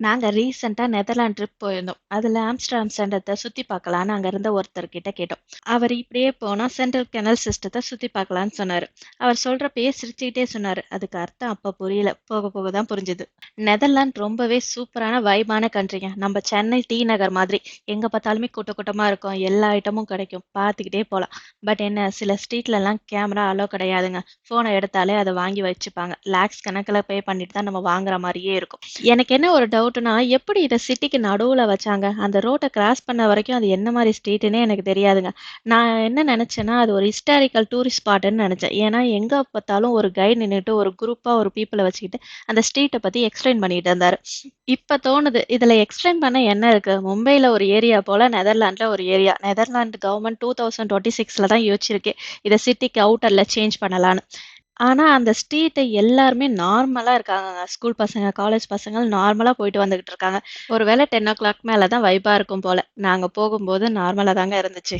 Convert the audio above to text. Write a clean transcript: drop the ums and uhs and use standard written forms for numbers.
நாங்க ரீசெண்டா Netherland trip போயிருந்தோம். அதுல ஆம்ஸ்டர்டாம் சென்டத்த சுத்தி பார்க்கலான்னு அங்க இருந்த ஒருத்தர்கிட்ட கேட்டோம். அவர் இப்படியே போனா சென்ட்ரல் கெனல் சிஸ்டத்த சுத்தி பார்க்கலான்னு சொன்னாரு. அவர் சொல்றப்பயே சிரிச்சுக்கிட்டே சொன்னாரு. அதுக்கு அர்த்தம் அப்ப புரியல. போக போக தான் புரிஞ்சுது. நெதர்லாண்ட் ரொம்பவே சூப்பரான வைபான கண்ட்ரிங்க. நம்ம சென்னை டி நகர் மாதிரி. எங்க பார்த்தாலுமே கூட்ட கூட்டமா இருக்கும். எல்லா ஐட்டமும் கிடைக்கும். பார்த்துக்கிட்டே போலாம். பட் என்ன சில ஸ்ட்ரீட்லலாம் கேமரா அலோ கிடையாதுங்க. ஃபோன எடுத்தாலே அத வாங்கி வச்சுப்பாங்க. லேக்ஸ் கணக்குல பே பண்ணிட்டு தான் நம்ம வாங்குற மாரியே இருக்கும். எனக்கு என்ன ஒரு டவுட்னா, எப்படி இத சிட்டிக்கு நடுவுல வச்சாங்க? அந்த ரோட்ட கிராஸ் பண்ண வரைக்கும் அது என்ன மாரி ஸ்ட்ரீட்ன்னே எனக்கு தெரியாதுங்க. நான் என்ன நெனச்சேன்னா, அது ஒரு ஹிஸ்டாரிக்கல் டூரிஸ்ட் ஸ்பாட்டுன்னு நெனச்சேன். ஏன்னா, எங்க பார்த்தாலும் ஒரு கைடு நின்னுட்டு, ஒரு குரூப்பா ஒரு பீப்பிள வச்சுக்கிட்டு, அந்த ஸ்ட்ரீட்ட பத்தி எக்ஸ்பிளைன் பண்ணிட்டு இருந்தாரு. இப்ப தோணுது, இதுல எக்ஸ்பிளைன் பண்ண என்ன இருக்கு? மும்பைல ஒரு ஏரியா போல, நெதர்லாண்ட்ல ஒரு ஏரியா. நெதர்லாண்ட் கவர்ன்மெண்ட் 2026ல தான் யோசிச்சிருக்கு. இத சிட்டிக்கு அவுட்டர்ல சேஞ்ச் பண்ணலான்னு. ஆனா, அந்த ஸ்ட்ரீட்ட எல்லாருமே நார்மலா இருக்காங்கங்க. ஸ்கூல் பசங்க, காலேஜ் பசங்க நார்மலா போயிட்டு வந்துகிட்டு இருக்காங்க. ஒரு வேள 10:00 மேல தான் வைபா இருக்கும் போல. நாங்க போகும்போது நார்மலா தாங்க இருந்துச்சு.